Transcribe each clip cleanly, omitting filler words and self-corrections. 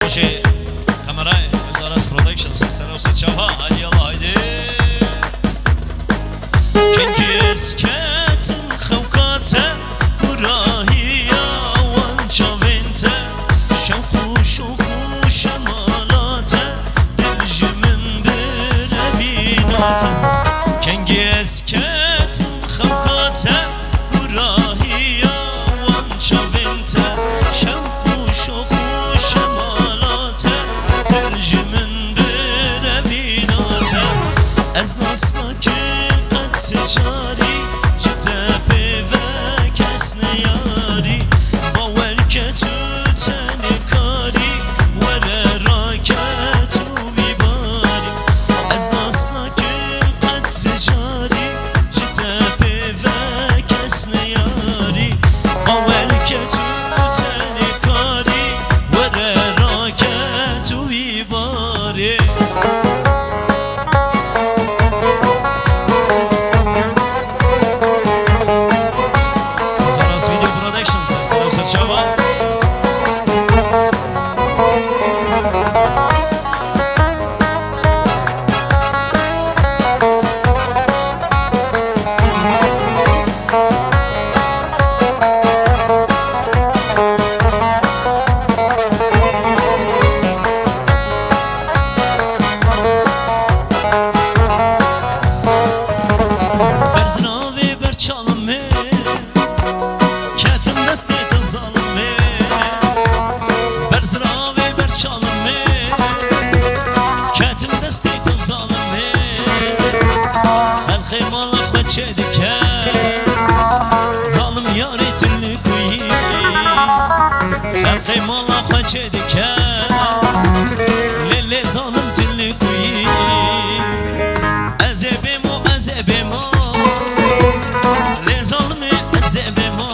باشی کامرای وزارت پرودکشن سلسله و سچاها هدی الله هایدی کنگیز کتن خوکاته گراهی وانچا وینته شوقو شوقو شمالاته دلجمن بربیناته کنگیز کتن خوکاته گراهی وانچا وینته شوقو شوقو شمالاته دلجمن بربیناته از ناسناکی سجاری جدبه و کس نیاری باور که تو تنی کاری وره را که تو بیباری از ناسنا که قد سجاری جدبه و کس نیاری باور که تو تنی کاری وره را که تو بیباری ظالم یاری تلی کوی خلقی مالا خوچه دکه لیلی ظالم تلی کوی ازبیمو لی ظالم ازبیمو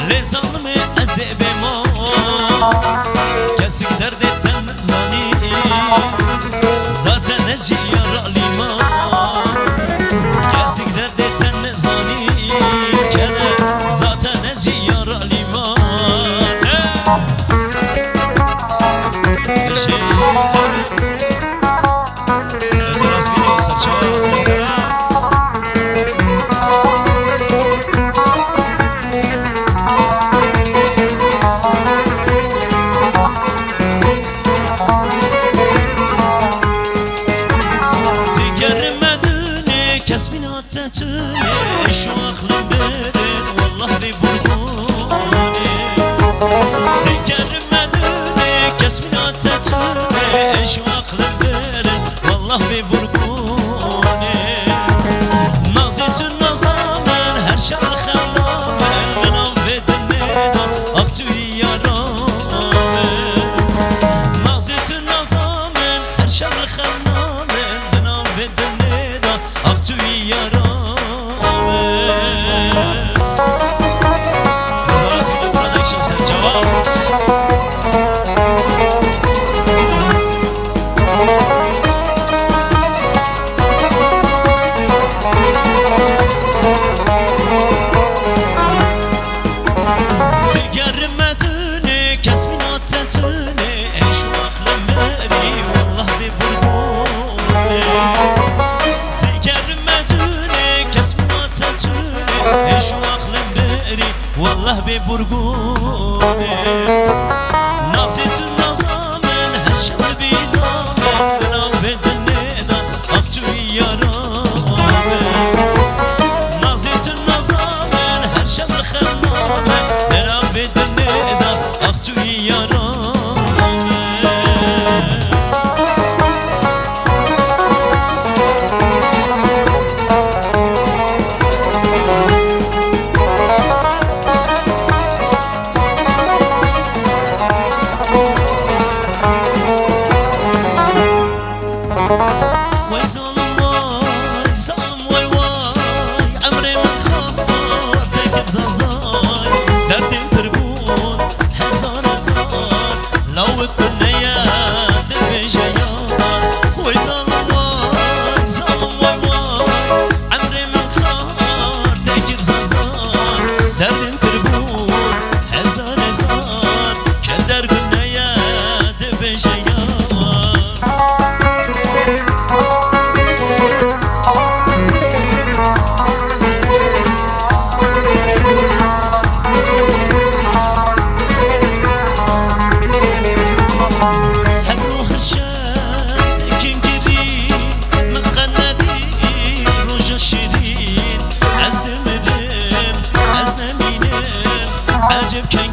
لی ظالم ازبیمو کسی درد تنزانی zaten ez yaralıyım Gerçek derdetten nezani Kene zaten ez yaralıyım Bir şey Özel asmini saçma sesine Kesmin attetüne şu aklım berin Vallah bir burguni Tekermedüne kesmin attetüne şu aklım berin Vallah bir burguni Nazitün nazamen her şarkı xellamen Menam vedin nedan aktü yaramen Nazitün nazamen her şarkı xellamen Menam vedin nedan aktü yaramen Wizards Video Production sen cevap Tegermedüne kesmin attetüne şu aklım beri Vallah bir burguni Tegermedüne kesmin attetüne şu aklım beri Vallah bir burguni Nazitün nazamen her şarı bilamen Ben affedin neden aktü yaramen Nazitün nazamen her şarı xellamen Ben affedin neden aktü yaramen زازای دردم پر بود هزار هزار عجب که